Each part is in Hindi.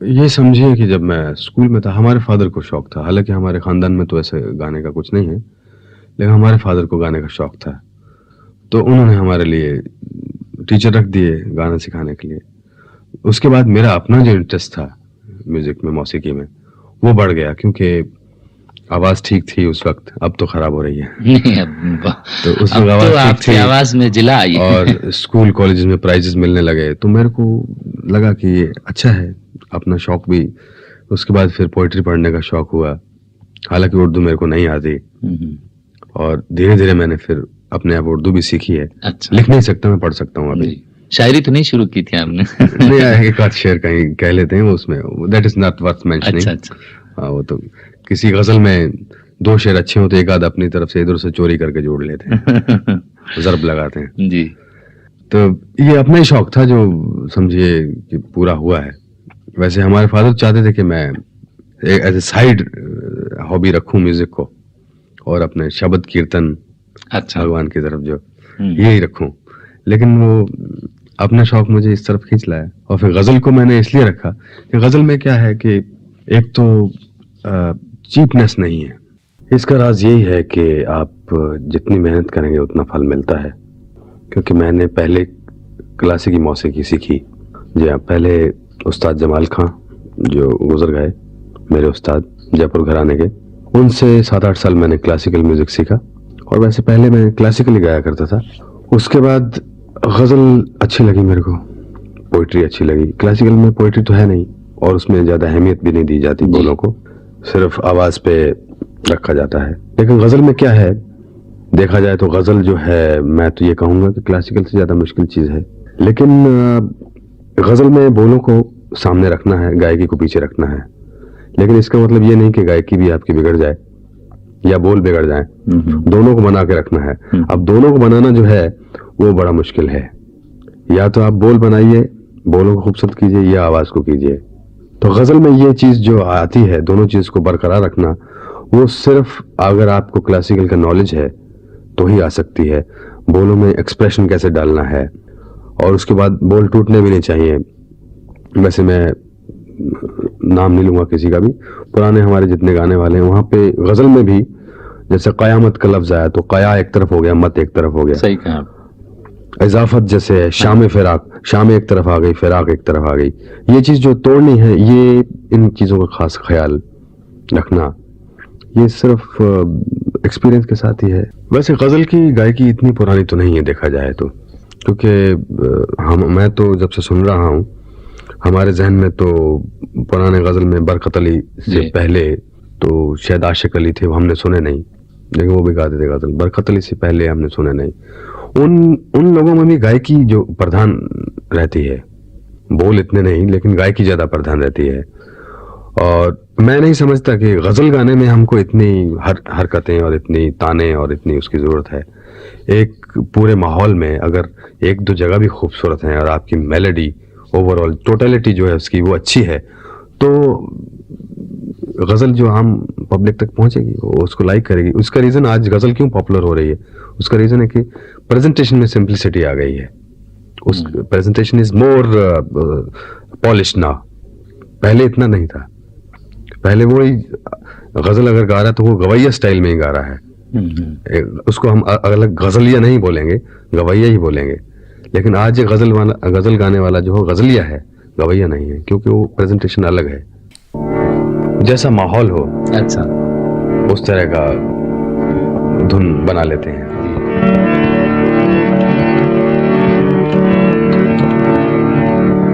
ये समझिए कि जब मैं स्कूल में था, हमारे फादर को शौक था। हालाँकि हमारे ख़ानदान में तो ऐसे गाने का कुछ नहीं है, लेकिन हमारे फादर को गाने का शौक था। तो उन्होंने हमारे लिए टीचर रख दिए गाना सिखाने के लिए। उसके बाद मेरा अपना जो इंटरेस्ट था म्यूज़िक में, मौसीकी में, वो बढ़ गया क्योंकि आवाज़ ठीक थी उस वक़्त, अब तो ख़राब हो रही है। नहीं अब तो उस अब वक़्त तो आवाज़ ठीक आपकी थी आवाज़ में जिला आई है। और स्कूल, कॉलेजेस में प्राइज़ेज़ मिलने लगे, तो मेरे को लगा कि ये अच्छा है, अपना शौक भी। उसके बाद फिर पोएट्री पढ़ने का शौक हुआ। हालाँकि उर्दू मेरे को नहीं आती और धीरे-धीरे मैंने फिर अपने आप उर्दू भी सीखी है। अच्छा। लिख नहीं सकता, मैं पढ़ सकता हूँ अभी। जी। शायरी तो नहीं शुरू की थी आपने? नहीं, एक आध शेर कहीं कह लेते हैं वो उसमें, that is not worth mentioning. अच्छा, अच्छा। हाँ, वो तो किसी गज़ल में 2 शेर अच्छे हों तो एक आध अपनी तरफ से इधर से चोरी करके जोड़ लेते हैं, ज़र्ब लगाते हैं। जी। तो ये अपना ही शौक था जो समझिए कि पूरा हुआ है। वैसे हमारे फादर चाहते थे कि मैं एज़ अ साइड हॉबी रखूँ म्यूज़िक को और अपने शब्द कीर्तन अच्छा। भगवान की तरफ जो हुँ। यही रखूं, लेकिन वो अपना शौक मुझे इस तरफ खींच लाया। और फिर गज़ल को मैंने इसलिए रखा कि गज़ल में क्या है कि एक तो चीपनेस नहीं है। इसका राज यही है कि आप जितनी मेहनत करेंगे उतना फल मिलता है। क्योंकि मैंने पहले क्लासिकी मौसीकी सीखी। जी हाँ, पहले उस्ताद जमाल खां जो गुजर गए, मेरे उस्ताद जयपुर घराने के, उनसे 7-8 साल मैंने क्लासिकल म्यूज़िक सीखा। और वैसे पहले मैं क्लासिकल ही गाया करता था। उसके बाद गज़ल अच्छी लगी मेरे को, पोइट्री अच्छी लगी। क्लासिकल में पोइट्री तो है नहीं और उसमें ज़्यादा अहमियत भी नहीं दी जाती बोलों को, सिर्फ आवाज़ पे रखा जाता है। लेकिन गज़ल में क्या है, देखा जाए तो गज़ल जो है, मैं तो ये कहूँगा कि क्लासिकल से ज़्यादा मुश्किल चीज़ है। लेकिन गज़ल में बोलों को सामने रखना है, गायकी को पीछे रखना है। लेकिन इसका मतलब ये नहीं कि गायकी भी आपकी बिगड़ जाए या बोल बिगड़ जाए। दोनों को बना के रखना है। अब दोनों को बनाना जो है वो बड़ा मुश्किल है। या तो आप बोल बनाइए, बोलों को खूबसूरत कीजिए, या आवाज़ को कीजिए। तो गज़ल में ये चीज़ जो आती है, दोनों चीज़ को बरकरार रखना, वो सिर्फ अगर आपको क्लासिकल का नॉलेज है तो ही आ सकती है। बोलों में एक्सप्रेशन कैसे डालना है, और उसके बाद बोल टूटने भी नहीं चाहिए। वैसे मैं नाम नहीं लूँगा किसी का भी, पुराने हमारे जितने गाने वाले हैं वहाँ पे गज़ल में भी जैसे क़यामत का लफ्ज़ आया तो क़या एक तरफ हो गया, मत एक तरफ हो गया। सही कहा। इजाफत जैसे है, शाम फिराक, शाम एक तरफ आ गई, फिराक एक तरफ आ गई। ये चीज़ जो तोड़नी है, ये इन चीज़ों का खास ख्याल रखना, ये सिर्फ एक्सपीरियंस के साथ ही है। वैसे गज़ल की गायकी इतनी पुरानी तो नहीं है देखा जाए तो, क्योंकि मैं तो जब से सुन रहा हूँ, हमारे जहन में तो पुराने गज़ल में बरकत अली से पहले तो शायद आशिक अली थे, वो हमने सुने नहीं, लेकिन वो भी गाते थे गज़ल। बरकत अली से पहले हमने सुने नहीं। उन लोगों में भी गायकी जो प्रधान रहती है, बोल इतने नहीं लेकिन गायकी ज़्यादा प्रधान रहती है। और मैं नहीं समझता कि गज़ल गाने में हमको इतनी हरकतें और इतनी ताने और इतनी उसकी ज़रूरत है। एक पूरे माहौल में अगर एक दो जगह भी खूबसूरत हैं और आपकी मेलोडी ओवरऑल टोटलिटी जो है उसकी वो अच्छी है, तो गज़ल जो आम पब्लिक तक पहुंचेगी, वो उसको लाइक करेगी। उसका रीज़न आज गज़ल क्यों पॉपुलर हो रही है, उसका रीज़न है कि प्रेजेंटेशन में सिंप्लिसिटी आ गई है। उस presentation is more polished now. पहले इतना नहीं था। पहले वो ही गज़ल अगर गा रहा है तो वो गवैया स्टाइल में ही गा रहा है। उसको हम अलग गज़लिया नहीं बोलेंगे, गवैया ही बोलेंगे। लेकिन आज ये गज़ल गाने वाला जो हो गज़लिया है, गवैया नहीं है, क्योंकि वो प्रेजेंटेशन अलग है। जैसा माहौल हो, अच्छा, उस तरह का धुन बना लेते हैं।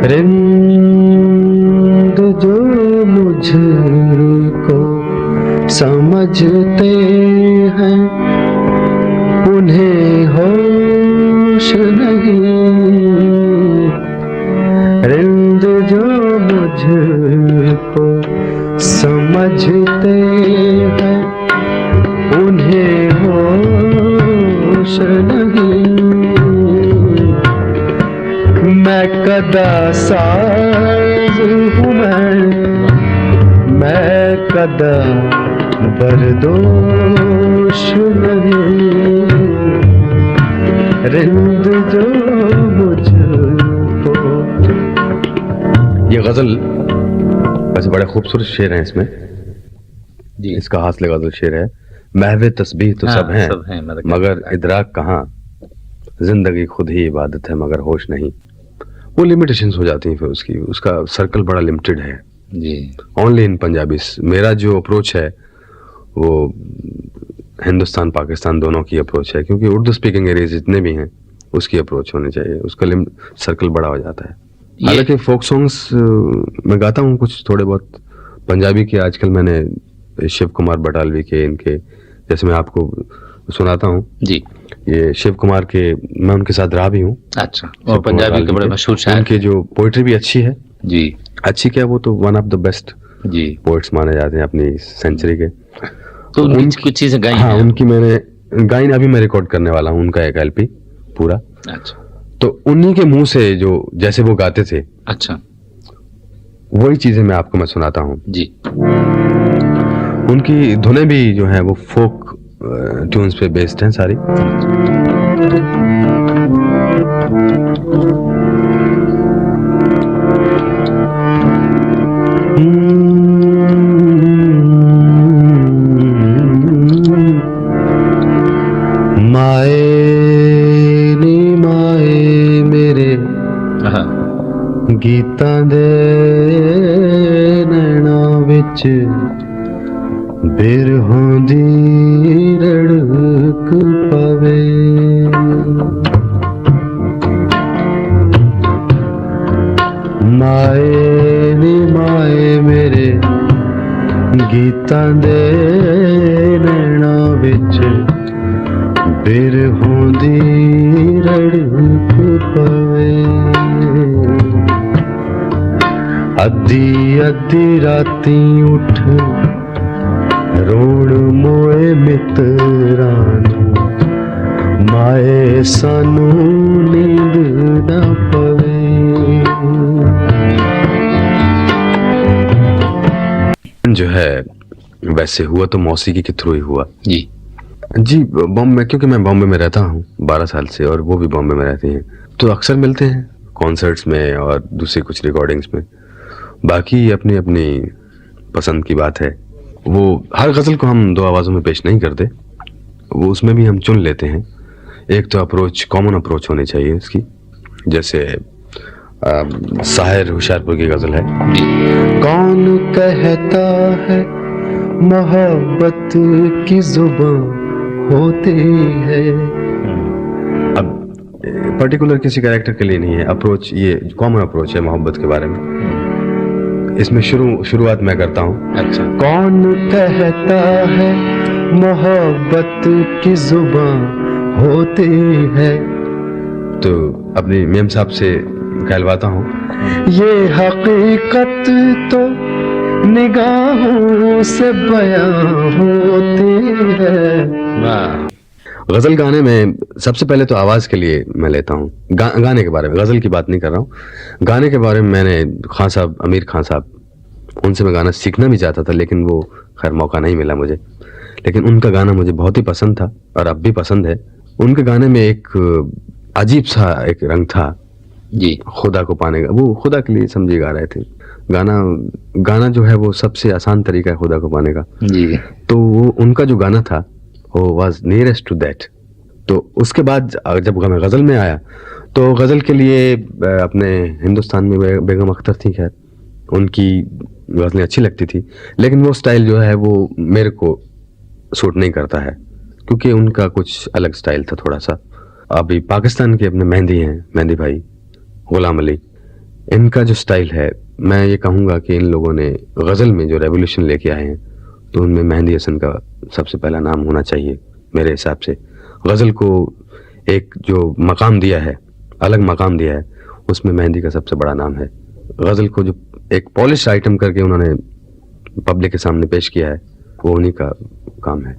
रिंद जो मुझको समझते हैं, उन्हें होश नहीं। रिंद जो मुझको समझते हैं, उन्हें होश नहीं। मैं कदा साज हूँ, मैं कदा बर्दोश नहीं। रिंद जो मुझको, ये गज़ल वैसे बड़े खूबसूरत शेर हैं इसमें। जी इसका हासिल गजल शेर है, महवे तस्बीह तो हाँ, सब हैं सब हैं मगर इदराक कहाँ, जिंदगी खुद ही इबादत है मगर होश नहीं। वो लिमिटेशंस हो जाती हैं फिर उसकी, उसका सर्कल बड़ा लिमिटेड है। जी ओनली इन पंजाबीज। मेरा जो अप्रोच है वो हिंदुस्तान पाकिस्तान दोनों की अप्रोच है, क्योंकि उर्दू स्पीकिंग एरिया जितने भी हैं उसकी अप्रोच होनी चाहिए, उसका सर्कल बड़ा हो जाता है। हालांकि फोक सॉन्ग्स मैं गाता हूँ कुछ थोड़े बहुत पंजाबी के। आजकल मैंने शिव कुमार बटालवी के, इनके जैसे मैं आपको सुनाता हूँ, जी ये शिव कुमार के, मैं उनके साथ रहा भी हूँ। अच्छा, और पंजाबी के बड़े मशहूर शायर उनके जो पोइट्री भी अच्छी है। जी अच्छी क्या, वो तो वन ऑफ द बेस्ट जी। पोइट्स माने जाते हैं अपनी सेंचुरी के। तो उनकी कुछ चीजें गाई हाँ, हैं? उनकी मैंने गाइन अभी मैं रिकॉर्ड करने वाला हूँ, उनका एक एलपी पूरा। अच्छा तो उन्हीं के मुंह से जो जैसे वो गाते थे, अच्छा वही चीजें मैं आपको मैं सुनाता हूँ। जी। उनकी धुनें भी जो है वो फोक ट्यून्स पे बेस्ड हैं सारी। माए नी माए मेरे हाँ गीतां दे नैना विच बिरहों दी रड़क पवे। माए नी माए मेरे गीतां दे नैना विच बिरहों दी रड़क पवे। अद्धी अद्धी राती उठ रोण मोए मित्रां नूं, माए सानू नींद ना पवे। जो है वैसे हुआ तो मौसीकी के थ्रू ही हुआ जी जी। बॉम्बे, क्योंकि मैं बॉम्बे में रहता हूँ 12 साल से और वो भी बॉम्बे में रहती हैं, तो अक्सर मिलते हैं कॉन्सर्ट्स में और दूसरी कुछ रिकॉर्डिंग्स में। बाकी अपनी अपनी पसंद की बात है। वो हर गज़ल को हम दो आवाज़ों में पेश नहीं करते, वो उसमें भी हम चुन लेते हैं। एक तो अप्रोच कॉमन अप्रोच होनी चाहिए उसकी, जैसे साहिर होशियारपुर की गज़ल है, कौन कहता है मोहब्बत की जुबान होती है। अब पर्टिकुलर किसी कैरेक्टर के लिए नहीं है अप्रोच, ये कॉमन अप्रोच है मोहब्बत के बारे में। इसमें शुरुआत मैं करता हूँ। अच्छा, कौन कहता है मोहब्बत की जुबान होती है, तो अपनी मेम साहब से कहलवाता हूँ, ये हकीकत तो निगाहों से बयां होती है। वाह। गजल गाने में सबसे पहले तो आवाज के लिए मैं लेता हूँ। गाने के बारे में, गजल की बात नहीं कर रहा हूँ, गाने के बारे में मैंने खान साहब, आमिर खान साहब, उनसे मैं गाना सीखना भी चाहता था, लेकिन वो खैर मौका नहीं मिला मुझे। लेकिन उनका गाना मुझे बहुत ही पसंद था और अब भी पसंद है। उनके गाने में एक अजीब सा एक रंग था जी, खुदा को पाने का। वो खुदा के लिए समझे गा रहे थे। गाना जो है वो सबसे आसान तरीका है खुदा को पाने का जी। तो वो उनका जो गाना था वो वाज नियरेस्ट टू दैट। तो उसके बाद जब मैं गज़ल में आया तो गज़ल के लिए अपने हिंदुस्तान में बेगम अख्तर थी, खैर उनकी गज़लें अच्छी लगती थी, लेकिन वो स्टाइल जो है वो मेरे को सूट नहीं करता है, क्योंकि उनका कुछ अलग स्टाइल था थोड़ा सा। अभी पाकिस्तान के अपने मेहंदी हैं, मेहंदी भाई, गुलाम अली, इनका जो स्टाइल है, मैं ये कहूँगा कि इन लोगों ने गज़ल में जो रेवोल्यूशन लेके आए हैं, तो उनमें मेहंदी हसन का सबसे पहला नाम होना चाहिए मेरे हिसाब से। गज़ल को एक जो मकाम दिया है, अलग मकाम दिया है, उसमें मेहंदी का सबसे बड़ा नाम है। गज़ल को जो एक पॉलिश आइटम करके उन्होंने पब्लिक के सामने पेश किया है, वो उन्हीं का काम है।